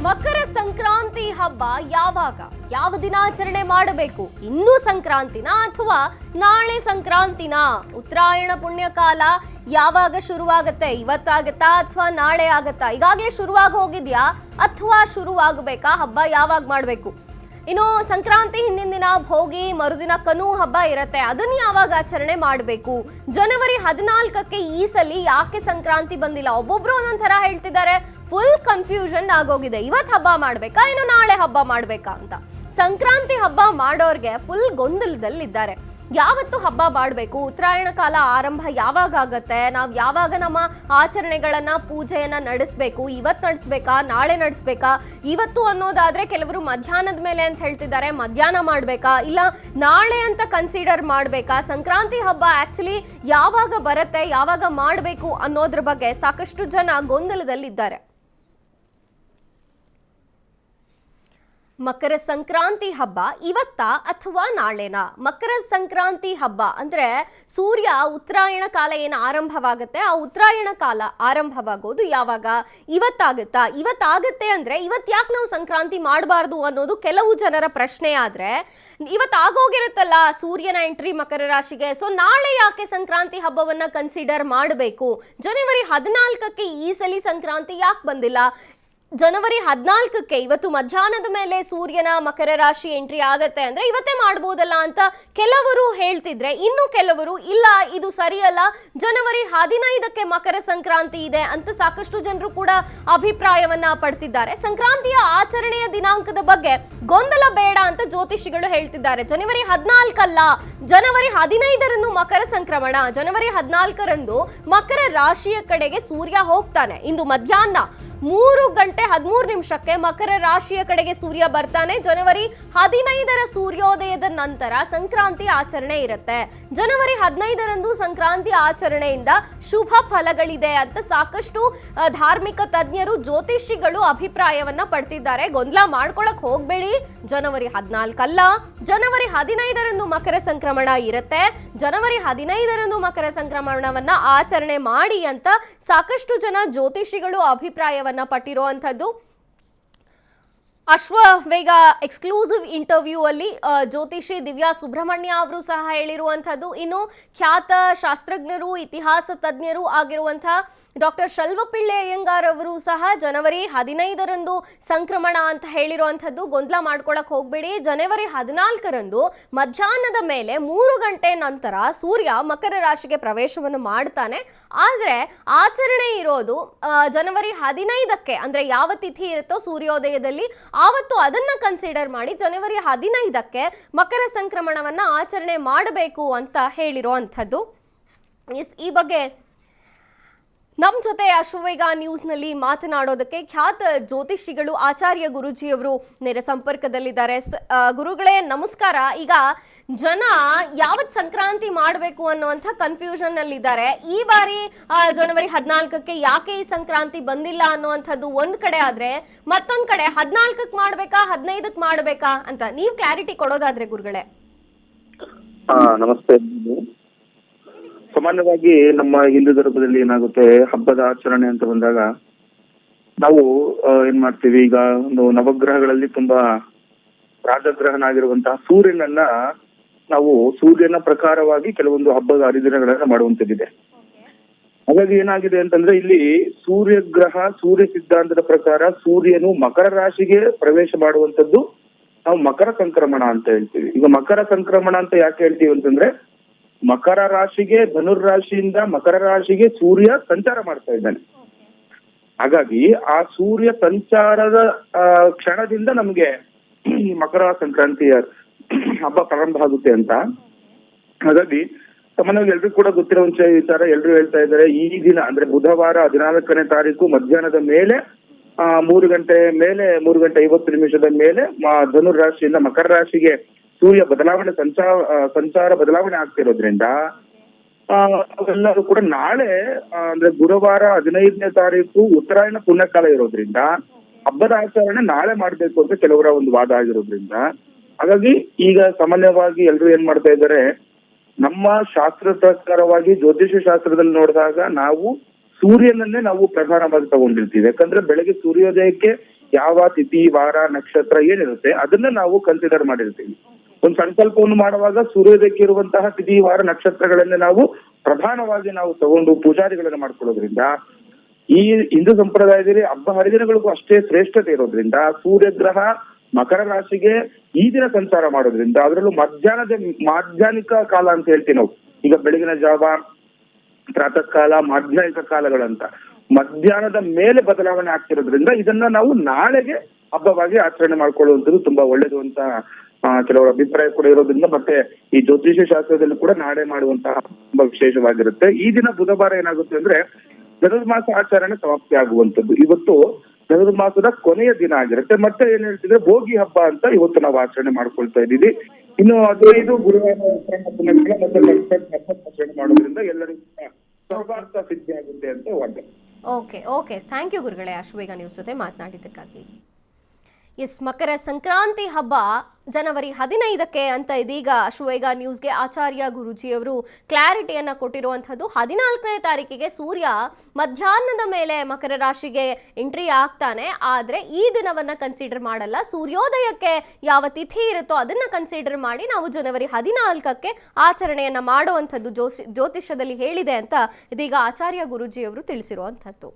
ಮಕರ ಸಂಕ್ರಾಂತಿ ಹಬ್ಬ ಯಾವಾಗ ಯಾವ ದಿನಾಚರಣೆ ಮಾಡಬೇಕು? ಇಂದು ಸಂಕ್ರಾಂತಿನ ಅಥವಾ ನಾಳೆ ಸಂಕ್ರಾಂತಿನ? ಉತ್ತರಾಯಣ ಪುಣ್ಯಕಾಲ ಯಾವಾಗ ಶುರುವಾಗುತ್ತೆ? ಇವತ್ತಾಗತ್ತಾ ಅಥವಾ ನಾಳೆ ಆಗತ್ತಾ? ಈಗಾಗಲೇ ಶುರುವಾಗಿ ಹೋಗಿದ್ಯಾ ಅಥವಾ ಶುರುವಾಗಬೇಕಾ? ಹಬ್ಬ ಯಾವಾಗ ಮಾಡಬೇಕು? ಇನ್ನು ಸಂಕ್ರಾಂತಿ ಹಿಂದಿನ ದಿನ ಭೋಗಿ, ಮರುದಿನ ಕನು ಹಬ್ಬ ಇರುತ್ತೆ, ಅದನ್ನ ಯಾವಾಗ ಆಚರಣೆ ಮಾಡಬೇಕು? ಜನವರಿ 14ಕ್ಕೆ ಈ ಸಲ ಯಾಕೆ ಸಂಕ್ರಾಂತಿ ಬಂದಿಲ್ಲ? ಒಬ್ಬೊಬ್ರು ಒಂದೊಂದ್ ತರ ಹೇಳ್ತಿದ್ದಾರೆ. ಫುಲ್ ಕನ್ಫ್ಯೂಷನ್ ಆಗೋಗಿದೆ. ಇವತ್ತು ಹಬ್ಬ ಮಾಡ್ಬೇಕಾ ಇನ್ನು ನಾಳೆ ಹಬ್ಬ ಮಾಡ್ಬೇಕಾ ಅಂತ. ಸಂಕ್ರಾಂತಿ ಹಬ್ಬ ಮಾಡೋರ್ಗೆ ಫುಲ್ ಗೊಂದಲದಲ್ಲಿದ್ದಾರೆ. ಯಾವತ್ತು ಹಬ್ಬ ಮಾಡಬೇಕು? ಉತ್ತರಾಯಣ ಕಾಲ ಆರಂಭ ಯಾವಾಗ ಆಗತ್ತೆ? ನಾವು ಯಾವಾಗ ನಮ್ಮ ಆಚರಣೆಗಳನ್ನ, ಪೂಜೆಯನ್ನ ನಡೆಸಬೇಕು? ಇವತ್ತು ನಡೆಸ್ಬೇಕಾ ನಾಳೆ ನಡೆಸ್ಬೇಕಾ? ಇವತ್ತು ಅನ್ನೋದಾದ್ರೆ ಕೆಲವರು ಮಧ್ಯಾಹ್ನದ ಮೇಲೆ ಅಂತ ಹೇಳ್ತಿದ್ದಾರೆ. ಮಧ್ಯಾಹ್ನ ಮಾಡ್ಬೇಕಾ ಇಲ್ಲ ನಾಳೆ ಅಂತ ಕನ್ಸಿಡರ್ ಮಾಡ್ಬೇಕಾ? ಸಂಕ್ರಾಂತಿ ಹಬ್ಬ ಆಕ್ಚುಲಿ ಯಾವಾಗ ಬರುತ್ತೆ, ಯಾವಾಗ ಮಾಡಬೇಕು ಅನ್ನೋದ್ರ ಬಗ್ಗೆ ಸಾಕಷ್ಟು ಜನ ಗೊಂದಲದಲ್ಲಿದ್ದಾರೆ. ಮಕರ ಸಂಕ್ರಾಂತಿ ಹಬ್ಬ ಇವತ್ತಾ ಅಥವಾ ನಾಳೆನಾ? ಮಕರ ಸಂಕ್ರಾಂತಿ ಹಬ್ಬ ಅಂದ್ರೆ ಸೂರ್ಯ ಉತ್ತರಾಯಣ ಕಾಲ ಏನು ಆರಂಭವಾಗುತ್ತೆ, ಆ ಉತ್ತರಾಯಣ ಕಾಲ ಆರಂಭವಾಗೋದು ಯಾವಾಗ? ಇವತ್ತಾಗುತ್ತಾ? ಇವತ್ತಾಗತ್ತೆ ಅಂದ್ರೆ ಇವತ್ತು ಯಾಕೆ ನಾವು ಸಂಕ್ರಾಂತಿ ಮಾಡಬಾರ್ದು ಅನ್ನೋದು ಕೆಲವು ಜನರ ಪ್ರಶ್ನೆ. ಆದ್ರೆ ಇವತ್ತಾಗೋಗಿರುತ್ತಲ್ಲ ಸೂರ್ಯನ ಎಂಟ್ರಿ ಮಕರ ರಾಶಿಗೆ, ಸೊ ನಾಳೆ ಯಾಕೆ ಸಂಕ್ರಾಂತಿ ಹಬ್ಬವನ್ನ ಕನ್ಸಿಡರ್ ಮಾಡಬೇಕು? ಜನವರಿ 14ಕ್ಕೆ ಈ ಸಲ ಸಂಕ್ರಾಂತಿ ಯಾಕೆ ಬಂದಿಲ್ಲ? ಜನವರಿ 14ಕ್ಕೆ ಇವತ್ತು ಮಧ್ಯಾಹ್ನದ ಮೇಲೆ ಸೂರ್ಯನ ಮಕರ ರಾಶಿ ಎಂಟ್ರಿ ಆಗತ್ತೆ ಅಂದ್ರೆ ಇವತ್ತೇ ಮಾಡ್ಬೋದಲ್ಲ ಅಂತ ಕೆಲವರು ಹೇಳ್ತಿದ್ರೆ, ಇನ್ನು ಕೆಲವರು ಇಲ್ಲ ಇದು ಸರಿಯಲ್ಲ, ಜನವರಿ 15ಕ್ಕೆ ಮಕರ ಸಂಕ್ರಾಂತಿ ಇದೆ ಅಂತ ಸಾಕಷ್ಟು ಜನರು ಕೂಡ ಅಭಿಪ್ರಾಯವನ್ನ ಪಡ್ತಿದ್ದಾರೆ. ಸಂಕ್ರಾಂತಿಯ ಆಚರಣೆಯ ದಿನಾಂಕದ ಬಗ್ಗೆ ಗೊಂದಲ ಬೇಡ ಅಂತ ಜ್ಯೋತಿಷಿಗಳು ಹೇಳ್ತಿದ್ದಾರೆ. ಜನವರಿ 14 ಅಲ್ಲ, ಜನವರಿ 15ರಂದು ಮಕರ ಸಂಕ್ರಮಣ. ಜನವರಿ 14ರಂದು ಮಕರ ರಾಶಿಯ ಕಡೆಗೆ ಸೂರ್ಯ ಹೋಗ್ತಾನೆ. ಇಂದು ಮಧ್ಯಾಹ್ನ 3:13 ಮಕರ ರಾಶಿಯ ಕಡೆಗೆ ಸೂರ್ಯ ಬರ್ತಾನೆ. ಜನವರಿ 15ರ ಸೂರ್ಯೋದಯದ ನಂತರ ಸಂಕ್ರಾಂತಿ ಆಚರಣೆ ಇರುತ್ತೆ. ಜನವರಿ 15ರಂದು ಸಂಕ್ರಾಂತಿ ಆಚರಣೆಯಿಂದ ಶುಭ ಫಲಗಳಿದೆ ಅಂತ ಸಾಕಷ್ಟು ಧಾರ್ಮಿಕ ತಜ್ಞರು, ಜ್ಯೋತಿಷಿಗಳು ಅಭಿಪ್ರಾಯವನ್ನ ಪಡ್ತಿದ್ದಾರೆ. ಗೊಂದಲ ಮಾಡ್ಕೊಳಕ್ ಹೋಗ್ಬೇಡಿ. ಜನವರಿ 14 ಅಲ್ಲ, ಜನವರಿ 15ರಂದು ಮಕರ ಸಂಕ್ರಮಣ ಇರುತ್ತೆ. ಜನವರಿ 15ರಂದು ಮಕರ ಸಂಕ್ರಮಣವನ್ನ ಆಚರಣೆ ಮಾಡಿ ಅಂತ ಸಾಕಷ್ಟು ಜನ ಜ್ಯೋತಿಷಿಗಳು ಅಭಿಪ್ರಾಯವನ್ನ ಪಟ್ಟಿರುವಂಥದ್ದು. ಅಶ್ವವೇಗ ಎಕ್ಸ್ಕ್ಲೂಸಿವ್ ಇಂಟರ್ವ್ಯೂ ಅಲ್ಲಿ ಜ್ಯೋತಿಷಿ ದಿವ್ಯಾ ಸುಬ್ರಹ್ಮಣ್ಯ ಅವರು ಸಹ ಹೇಳಿರುವಂಥದ್ದು. ಇನ್ನು ಖ್ಯಾತ ಶಾಸ್ತ್ರಜ್ಞರು, ಇತಿಹಾಸ ತಜ್ಞರು ಆಗಿರುವಂತಹ ಡಾಕ್ಟರ್ ಶಲ್ವಪಿಳ್ಳೆ ಅಯ್ಯಂಗಾರ್ ಅವರು ಸಹ ಜನವರಿ 15ರಂದು ಸಂಕ್ರಮಣ ಅಂತ ಹೇಳಿರುವಂಥದ್ದು. ಗೊಂದಲ ಮಾಡ್ಕೊಳಕ್ ಹೋಗ್ಬೇಡಿ. ಜನವರಿ 14ರಂದು ಮಧ್ಯಾಹ್ನದ ಮೇಲೆ 3 ಗಂಟೆ ನಂತರ ಸೂರ್ಯ ಮಕರ ರಾಶಿಗೆ ಪ್ರವೇಶವನ್ನು ಮಾಡ್ತಾನೆ. ಆದರೆ ಆಚರಣೆ ಇರೋದು ಜನವರಿ 15ಕ್ಕೆ, ಅಂದ್ರೆ ಯಾವ ತಿಥಿ ಇರುತ್ತೋ ಸೂರ್ಯೋದಯದಲ್ಲಿ ಆವತ್ತು ಅದನ್ನ ಕನ್ಸಿಡರ್ ಮಾಡಿ ಜನವರಿ 15ಕ್ಕೆ ಮಕರ ಸಂಕ್ರಮಣವನ್ನ ಆಚರಣೆ ಮಾಡಬೇಕು ಅಂತ ಹೇಳಿರುವಂಥದ್ದು. ಈ ಬಗ್ಗೆ ನಮ್ಮ ಜೊತೆ ಅಶ್ವವೇಗ ನ್ಯೂಸ್ನಲ್ಲಿ ಮಾತನಾಡೋದಕ್ಕೆ ಖ್ಯಾತ ಜ್ಯೋತಿಷಿಗಳು ಆಚಾರ್ಯ ಗುರುಜಿಯವರು ನೇರ ಸಂಪರ್ಕದಲ್ಲಿದ್ದಾರೆ. ಗುರುಗಳೇ ನಮಸ್ಕಾರ. ಈಗ ಜನ ಯಾವತ್ ಸಂಕ್ರಾಂತಿ ಮಾಡಬೇಕು ಅನ್ನುವಂಥ ಕನ್ಫ್ಯೂಷನ್ ಅಲ್ಲಿದ್ದಾರೆ. ಈ ಬಾರಿ ಜನವರಿ 14ಕ್ಕೆ ಯಾಕೆ ಈ ಸಂಕ್ರಾಂತಿ ಬಂದಿಲ್ಲ ಅನ್ನುವಂಥದ್ದು ಒಂದ್ ಕಡೆ ಆದ್ರೆ, ಮತ್ತೊಂದ್ ಕಡೆ 14ಕ್ಕೆ ಮಾಡ್ಬೇಕಾ 15ಕ್ಕೆ ಮಾಡ್ಬೇಕಾ ಅಂತ ನೀವು ಕ್ಲಾರಿಟಿ ಕೊಡೋದಾದ್ರೆ ಗುರುಗಳೇ. ನಮಸ್ತೆ. ಸಾಮಾನ್ಯವಾಗಿ ನಮ್ಮ ಹಿಂದೂ ಧರ್ಮದಲ್ಲಿ ಏನಾಗುತ್ತೆ, ಹಬ್ಬದ ಆಚರಣೆ ಅಂತ ಬಂದಾಗ ನಾವು ಏನ್ ಮಾಡ್ತೀವಿ, ಈಗ ಒಂದು ನವಗ್ರಹಗಳಲ್ಲಿ ತುಂಬಾ ರಾಜಗ್ರಹನಾಗಿರುವಂತಹ ಸೂರ್ಯನನ್ನ ನಾವು ಸೂರ್ಯನ ಪ್ರಕಾರವಾಗಿ ಕೆಲವೊಂದು ಹಬ್ಬದ ಹರಿದಿನಗಳನ್ನ ಮಾಡುವಂತದ್ದಿದೆ. ಹಾಗಾಗಿ ಏನಾಗಿದೆ ಅಂತಂದ್ರೆ, ಇಲ್ಲಿ ಸೂರ್ಯಗ್ರಹ, ಸೂರ್ಯ ಸಿದ್ಧಾಂತದ ಪ್ರಕಾರ ಸೂರ್ಯನು ಮಕರ ರಾಶಿಗೆ ಪ್ರವೇಶ ಮಾಡುವಂತದ್ದು ನಾವು ಮಕರ ಸಂಕ್ರಮಣ ಅಂತ ಹೇಳ್ತೀವಿ. ಈಗ ಮಕರ ಸಂಕ್ರಮಣ ಅಂತ ಯಾಕೆ ಹೇಳ್ತೀವಿ ಅಂತಂದ್ರೆ, ಮಕರ ರಾಶಿಗೆ, ಧನುರ್ ರಾಶಿಯಿಂದ ಮಕರ ರಾಶಿಗೆ ಸೂರ್ಯ ಸಂಚಾರ ಮಾಡ್ತಾ ಇದ್ದಾನೆ. ಹಾಗಾಗಿ ಆ ಸೂರ್ಯ ಸಂಚಾರದ ಕ್ಷಣದಿಂದ ನಮ್ಗೆ ಮಕರ ಸಂಕ್ರಾಂತಿಯ ಹಬ್ಬ ಪ್ರಾರಂಭ ಆಗುತ್ತೆ ಅಂತ. ಹಾಗಾಗಿ ಸಾಮಾನ್ಯವಾಗಿ ಎಲ್ರಿಗೂ ಕೂಡ ಗೊತ್ತಿರೋ ವಿಚಾರ, ಎಲ್ರು ಹೇಳ್ತಾ ಇದ್ದಾರೆ, ಈ ದಿನ ಅಂದ್ರೆ ಬುಧವಾರ 14ನೇ ತಾರೀಕು ಮಧ್ಯಾಹ್ನದ ಮೇಲೆ 3 ಗಂಟೆ 50 ಮೇಲೆ ಧನುರ್ ರಾಶಿಯಿಂದ ಮಕರ ರಾಶಿಗೆ ಸೂರ್ಯ ಸಂಚಾರ ಬದಲಾವಣೆ ಆಗ್ತಿರೋದ್ರಿಂದ ಅವೆಲ್ಲರೂ ಕೂಡ ನಾಳೆ ಅಂದ್ರೆ ಗುರುವಾರ 15ನೇ ತಾರೀಕು ಉತ್ತರಾಯಣ ಪುಣ್ಯಕಾಲ ಇರೋದ್ರಿಂದ ಹಬ್ಬದ ಆಚರಣೆ ನಾಳೆ ಮಾಡ್ಬೇಕು ಅಂತ ಕೆಲವರ ಒಂದು ವಾದ ಆಗಿರೋದ್ರಿಂದ, ಹಾಗಾಗಿ ಈಗ ಸಾಮಾನ್ಯವಾಗಿ ಎಲ್ರು ಏನ್ ಮಾಡ್ತಾ ಇದ್ದಾರೆ, ನಮ್ಮ ಶಾಸ್ತ್ರ ಪ್ರಕಾರವಾಗಿ ಜ್ಯೋತಿಷ್ಯ ಶಾಸ್ತ್ರದಲ್ಲಿ ನೋಡಿದಾಗ ನಾವು ಸೂರ್ಯನನ್ನೇ ನಾವು ಪ್ರಧಾನವಾಗಿ ತಗೊಂಡಿರ್ತೀವಿ. ಯಾಕಂದ್ರೆ ಬೆಳಗ್ಗೆ ಸೂರ್ಯೋದಯಕ್ಕೆ ಯಾವ ತಿಥಿ ವಾರ ನಕ್ಷತ್ರ ಏನಿರುತ್ತೆ ಅದನ್ನ ನಾವು ಕನ್ಸಿಡರ್ ಮಾಡಿರ್ತೀವಿ. ಒಂದು ಸಂಕಲ್ಪವನ್ನು ಮಾಡುವಾಗ ಸೂರ್ಯೋದಯಕ್ಕೆ ಇರುವಂತಹ ತಿಥಿ ವಾರ ನಕ್ಷತ್ರಗಳನ್ನ ನಾವು ಪ್ರಧಾನವಾಗಿ ನಾವು ತಗೊಂಡು ಪೂಜಾರಿಗಳನ್ನ ಮಾಡ್ಕೊಳ್ಳೋದ್ರಿಂದ ಈ ಹಿಂದೂ ಸಂಪ್ರದಾಯದಲ್ಲಿ ಹಬ್ಬ ಹರಿದಿನಗಳಿಗೂ ಅಷ್ಟೇ ಶ್ರೇಷ್ಠತೆ ಇರೋದ್ರಿಂದ ಸೂರ್ಯಗ್ರಹ ಮಕರ ರಾಶಿಗೆ ಈ ದಿನ ಸಂಚಾರ ಮಾಡೋದ್ರಿಂದ ಅದರಲ್ಲೂ ಮಾಧ್ಯಾಹ್ನಿಕ ಕಾಲ ಅಂತ ಹೇಳ್ತೀವಿ ನಾವು. ಈಗ ಬೆಳಗಿನ ಜಾವ, ಪ್ರಾತಃ ಕಾಲ, ಮಾಧ್ಯಾಹ್ನಿಕ ಕಾಲಗಳಂತ ಮಧ್ಯಾಹ್ನದ ಮೇಲೆ ಬದಲಾವಣೆ ಆಗ್ತಿರೋದ್ರಿಂದ ಇದನ್ನ ನಾವು ನಾಳೆಗೆ ಹಬ್ಬವಾಗಿ ಆಚರಣೆ ಮಾಡ್ಕೊಳ್ಳುವಂಥದ್ದು ತುಂಬಾ ಒಳ್ಳೇದು ಅಂತ ಕೆಲವರ ಅಭಿಪ್ರಾಯ ಕೂಡ ಇರೋದ್ರಿಂದ ಮತ್ತೆ ಈ ಜ್ಯೋತಿಷ್ಯ ಶಾಸ್ತ್ರದಲ್ಲಿ ಕೂಡ ನಾಳೆ ಮಾಡುವಂತಹ ತುಂಬಾ ವಿಶೇಷವಾಗಿರುತ್ತೆ. ಈ ದಿನ ಬುಧವಾರ ಏನಾಗುತ್ತೆ ಅಂದ್ರೆ ಧನುರ್ಮಾಸ ಆಚರಣೆ ಸಮಾಪ್ತಿ ಆಗುವಂಥದ್ದು. ಇವತ್ತು ಧನುರ್ಮಾಸದ ಕೊನೆಯ ದಿನ ಆಗಿರುತ್ತೆ. ಮತ್ತೆ ಏನ್ ಹೇಳ್ತಿದ್ರೆ ಭೋಗಿ ಹಬ್ಬ ಅಂತ ಇವತ್ತು ನಾವು ಆಚರಣೆ ಮಾಡ್ಕೊಳ್ತಾ ಇದ್ದೀವಿ. ಇನ್ನು 15 ಗುರುವಾರ ಮತ್ತೆ ಆಚರಣೆ ಮಾಡೋದ್ರಿಂದ ಎಲ್ಲರಿಗೂ ಸರ್ವಾರ್ಥ ಸಿದ್ಧಿ ಆಗುತ್ತೆ ಅಂತ ವಾದ. ಓಕೆ ಥ್ಯಾಂಕ್ ಯು ಗುರುಗಳೇ ಅಶ್ವೇಗ ನ್ಯೂಸ್ ಜೊತೆ ಮಾತನಾಡಿದ್ದಕ್ಕಾಗಿ. ಎಸ್, ಮಕರ ಸಂಕ್ರಾಂತಿ ಹಬ್ಬ ಜನವರಿ 15ಕ್ಕೆ ಅಂತ ಇದೀಗ ಅಶ್ವೇಗ ನ್ಯೂಸ್ಗೆ ಆಚಾರ್ಯ ಗುರೂಜಿಯವರು ಕ್ಲಾರಿಟಿಯನ್ನು ಕೊಟ್ಟಿರುವಂಥದ್ದು. 14ನೇ ತಾರೀಕಿಗೆ ಸೂರ್ಯ ಮಧ್ಯಾಹ್ನದ ಮೇಲೆ ಮಕರ ರಾಶಿಗೆ ಎಂಟ್ರಿ ಆಗ್ತಾನೆ. ಆದರೆ ಈ ದಿನವನ್ನು ಕನ್ಸಿಡರ್ ಮಾಡಲ್ಲ. ಸೂರ್ಯೋದಯಕ್ಕೆ ಯಾವ ತಿಥಿ ಇರುತ್ತೋ ಅದನ್ನು ಕನ್ಸಿಡರ್ ಮಾಡಿ ನಾವು ಜನವರಿ 14ಕ್ಕೆ ಆಚರಣೆಯನ್ನು ಮಾಡುವಂಥದ್ದು ಜ್ಯೋತಿಷ್ಯದಲ್ಲಿ ಹೇಳಿದೆ ಅಂತ ಇದೀಗ ಆಚಾರ್ಯ ಗುರೂಜಿಯವರು ತಿಳಿಸಿರುವಂಥದ್ದು.